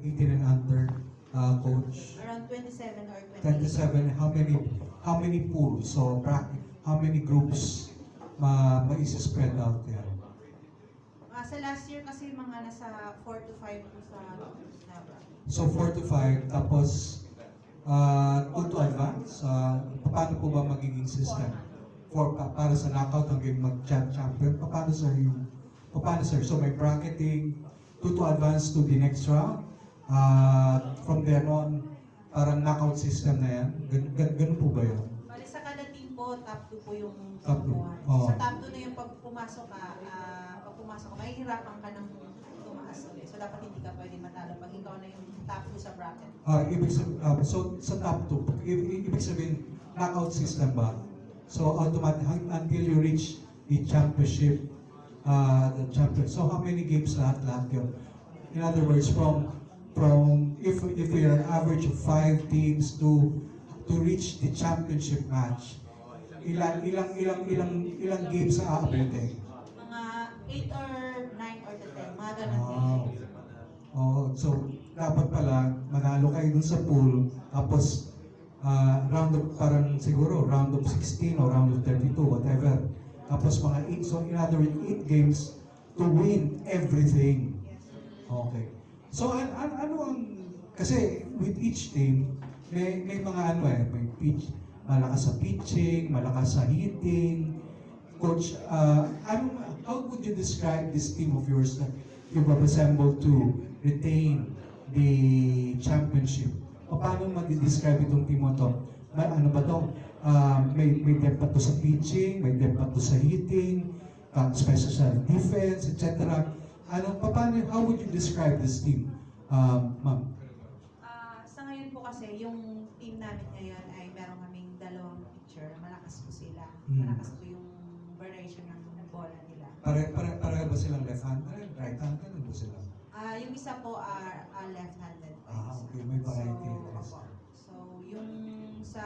18 and under, coach? Around 27 or 28. 27, how many pools? So, how many groups ma-spread out there? Sa last year kasi mga nasa 4 to 5 po sa Nabra. So, 4 to 5, tapos 2 to advance. Paano po ba magiging system? Para sa knockout hanggang mag-champion, paano sir? So, may bracketing, 2 to advance to the next round. From there on, parang knockout system na yan. Ganun po ba yun? Bali sa kada team po, top 2 po yung Top two. tubuhan. Oo. Sa top 2 na yung pag pumasok ka, mahihirapan ka ng tumaas ulit. So dapat hindi ka pwede matalo pag ikaw na yung top 2 sa bracket. So, sa top 2, ibig sabihin, knockout system ba? So, automatic, until you reach the championship, the champion. So, how many games lahat yun? In other words, from if we are an average of 5 teams to reach the championship match, ilang games sa aabutin? Mga 8 or 9 or 10, mga ganun din. Wow. Oh, so dapat pala manalo kayo dun sa pool, tapos round of, parang siguro round of 16 or round of 32, whatever. Tapos mga 8, so in other words, 8 games to win everything. Okay. So ano ang, kasi with each team, may mga may pitch, malakas sa pitching, malakas sa hitting. Coach, how would you describe this team of yours that you have assembled to retain the championship? O paano mag-describe itong team mo to? Ano ba to? May depth pa to sa pitching, may depth pa to sa hitting, special sa defense, etc. How would you describe this team, ma'am? Sa ngayon po kasi, yung team namin ngayon ay meron kaming dalawang pitcher. Malakas po sila. Malakas po yung variation ng bola nila. Pareho ba silang left-handed, right-handed? Ano ba sila? Yung isa po left-handed. Okay. May variety. So, yung sa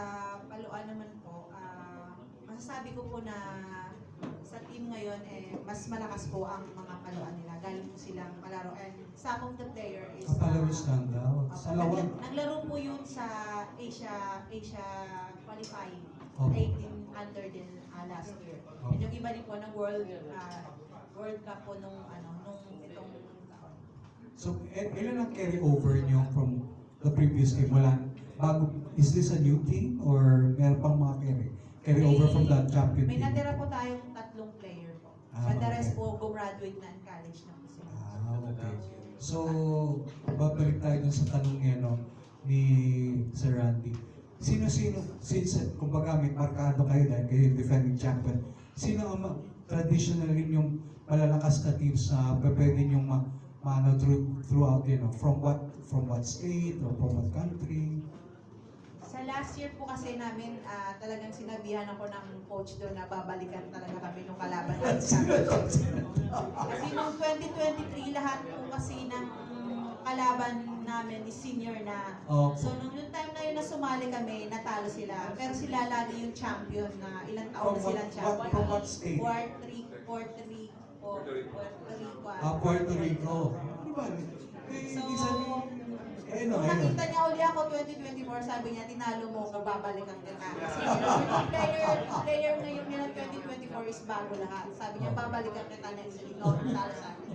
paluan naman po, masasabi ko po na sa team ngayon, mas malakas po ang mga paluan nila. Galing po silang palaro. And some of the player is... Kapalaros lang daw. Sa lawang. Naglaro po yun sa Asia qualifying. Okay. 18 under din last year. And yung iba din po ng World Cup po nung itong taon. So, ilan ang carry over nyo from the previous game? Is this a new team or meron pang mga carry over from the champion May team? natira po tayong 3 player po. But the rest po, gumraduate na in college na po sila. Okay. So, babalik tayo dun sa tanong niya, ni Sir Randy. Sino-sino, since kumbaga may markado kayo dahil kayo yung defending champion, sino ang traditionally yung malalakas na teams na pwede yung throughout, from what state or from what country? Sa last year po kasi namin, talagang sinabihan ako ng coach doon na babalikan talaga kami nung kalaban namin sa Kasi nung 2023, lahat po kasi ng kalaban namin is senior na. Okay. So nung time na yun na sumali kami, natalo sila. Pero sila lagi yung champion na ilang taon na silang champion. From what state? Puerto Rico. Puerto Rico. Di ba? Nung nakita niya uli ako 2024, sabi niya, tinalo mo, babalikan kita. Kasi yung player ngayon nila 2024 is bago lahat. Sabi niya, babalikan kita next week. No, talo sa akin.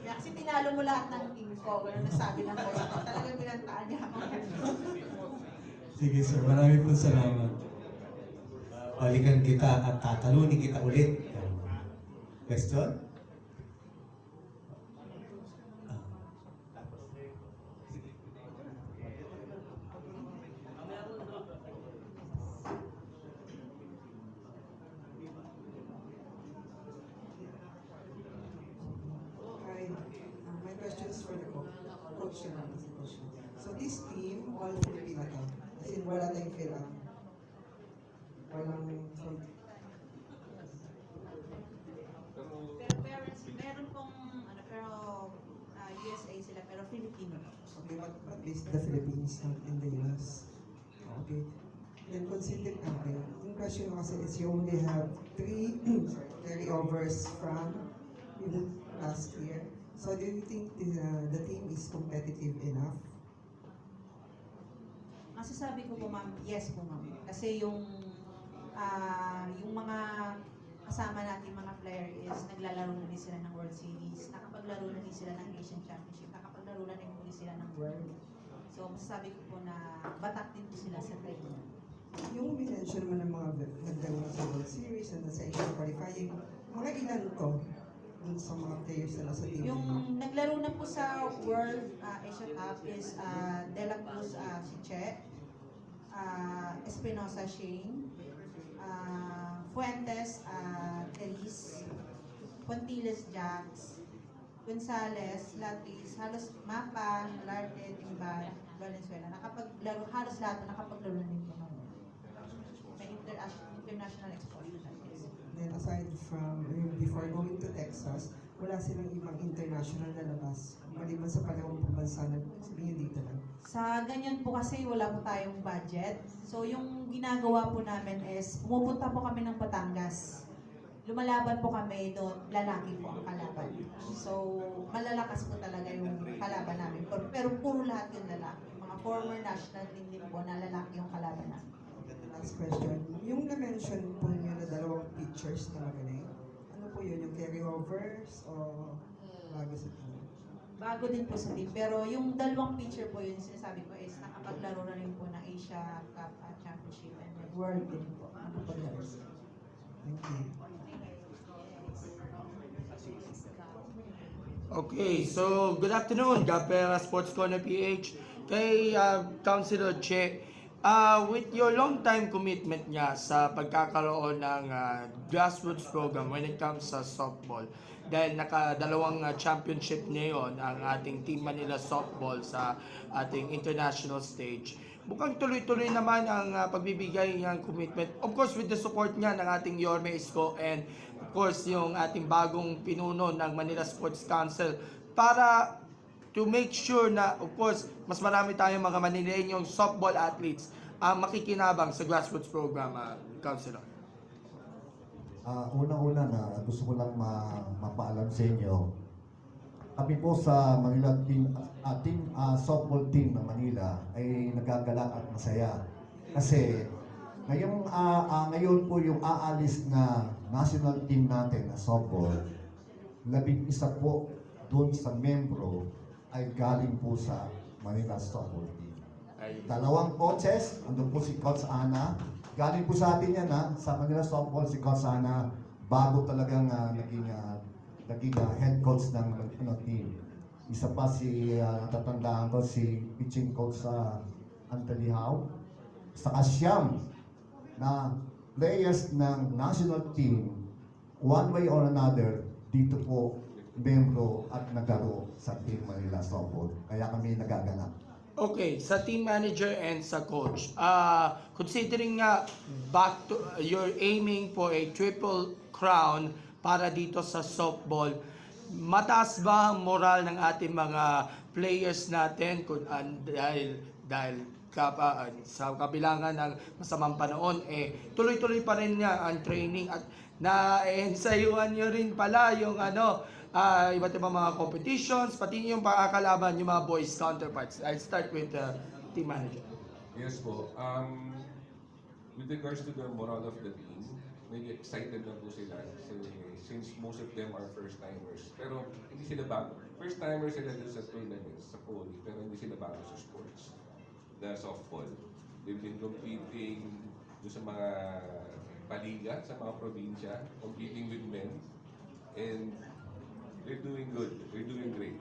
Kasi tinalo mo lahat ng team ko. Ganun nasabi ng coach ko. Talagang pinantaan niya ako. Sige sir, marami po salamat. Balikan kita at tatalunin kita ulit. Question? Hi, my question is for the coach naman si coach. So this team, all Filipino to. As in, wala tayong Filang. Walang... Pero parents, meron pong, pero USA sila, pero Filipino. Okay, but at least the Philippines, not in the US. Okay. Then consider, okay. Yung question ko kasi is you only have 3 carryovers from last year. So do you think the team is competitive enough? Masasabi ko po ma'am, yes po ma'am. Kasi yung mga kasama natin mga player is naglalaro na din sila ng World Series, nakapaglaro na din sila ng Asian Championship, nakapaglaro na din po sila ng World. So masasabi ko po na batak din po sila sa training. Yung minention mo ng mga nagdaro na sa World Series and sa Asian qualifying, mga ilan to dun sa mga players na nasa team? Yung naglaro na po sa World Asia Cup is De La Cruz si Che, Espinosa Shane, Fuentes Teris, Pontiles Jax, Gonzales, Latis, halos Mapa, Larte, Timban, Valenzuela. Nakapaglaro, halos lahat na nakapaglaro na din po ng may international exposure na yes. Then aside from, before going to Texas, wala silang ibang international na labas. Maliban sa panahon pong bansa na sabihin dito lang. Sa ganyan po kasi wala po tayong budget. So yung ginagawa po namin is pumupunta po kami ng Batangas. Lumalaban po kami doon, lalaki po ang kalaban. So malalakas po talaga yung kalaban namin. Pero puro lahat yung lalaki. Mga former national team din po na lalaki yung kalaban namin. Last question. Yung na-mention po niyo na dalawang pitchers na magaling, ano po yun? Yung carryovers o bago sa team? Bago din po sa team. Pero yung dalawang pitcher po yun, sinasabi ko is nakapaglaro na rin po ng Asia Cup Championship and then World din po. Nakapaglaro sila. Thank you. Okay, so good afternoon, Gapera Sports Corner PH. Kay Councilor Che, with your long-time commitment niya sa pagkakaroon ng grassroots program when it comes sa softball, dahil nakadalawang championship ngayon ang ating Team Manila Softball sa ating international stage, mukhang tuloy-tuloy naman ang pagbibigay ng commitment. Of course, with the support niya ng ating Yorme Isko and of course, yung ating bagong pinuno ng Manila Sports Council para to make sure na, of course, mas marami tayong mga Manileñong softball athletes ang makikinabang sa grassroots program, Councilor. Unang-una na gusto ko lang mapaalam sa inyo. Kami po sa Manila softball team ng Manila ay nagagalak at masaya. Kasi ngayon po yung aalis na national team natin na softball, 11 po doon sa membro ay galing po sa Manila softball team. Dalawang coaches, andun po si Coach Ana. Galing po sa atin yan sa Manila softball si Coach Ana bago talagang naging head coach ng team. Isa pa si natatandaan ko si pitching coach sa Anthony Howe. Saka siyam na players ng national team, one way or another, dito po membro at nagaro sa Team Manila Softball. Kaya kami nagaganap. Okay, sa team manager and sa coach, considering nga you're aiming for a triple crown para dito sa softball, mataas ba ang moral ng ating mga players natin dahil sa kabilangan ng masamang panahon, tuloy-tuloy pa rin nga ang training at na-ensayuhan nyo rin pala yung iba't ibang mga competitions, pati yung pakakalaban yung mga boys counterparts. I'll start with the team manager. Yes po. With regards to the moral of the team, medyo excited na po sila since most of them are first-timers. Pero hindi sila bago. First-timers sila dun sa tournaments, sa poly, pero hindi sila bago sa sports. The softball. They've been competing dun sa mga paliga, sa mga probinsya, competing with men. And they're doing good. They're doing great.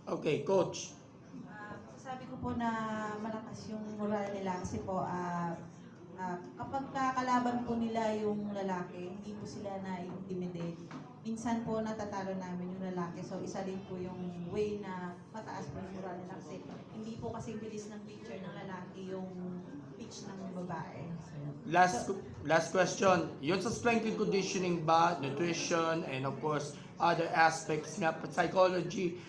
Okay, coach. Sabi ko po na malakas yung moral nila kasi po kapag kakalaban po nila yung lalaki, hindi po sila na-intimidate. Minsan po natatalo namin yung lalaki. So isa din po yung way na mataas po yung moral nila kasi hindi po kasi bilis ng pitcher ng lalaki yung pitch ng babae. Last question. Yun sa strength and conditioning ba, nutrition, and of course, other aspects na psychology,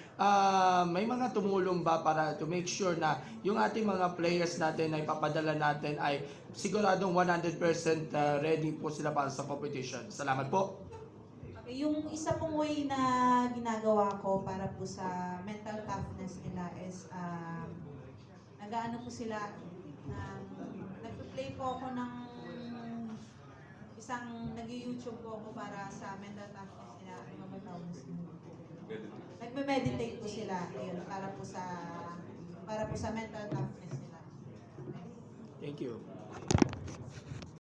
may mga tumulong ba para to make sure na yung ating mga players natin na ipapadala natin ay siguradong 100% ready po sila para sa competition? Salamat po. Okay, Yung isa pong way na ginagawa ko para po sa mental toughness nila is nag-aano po sila, nag-play po ako ng nag-YouTube po ako para sa mental toughness nila. Ano ba tawag nila? Nagme-meditate po sila, ayun, para po sa mental toughness nila. Thank you.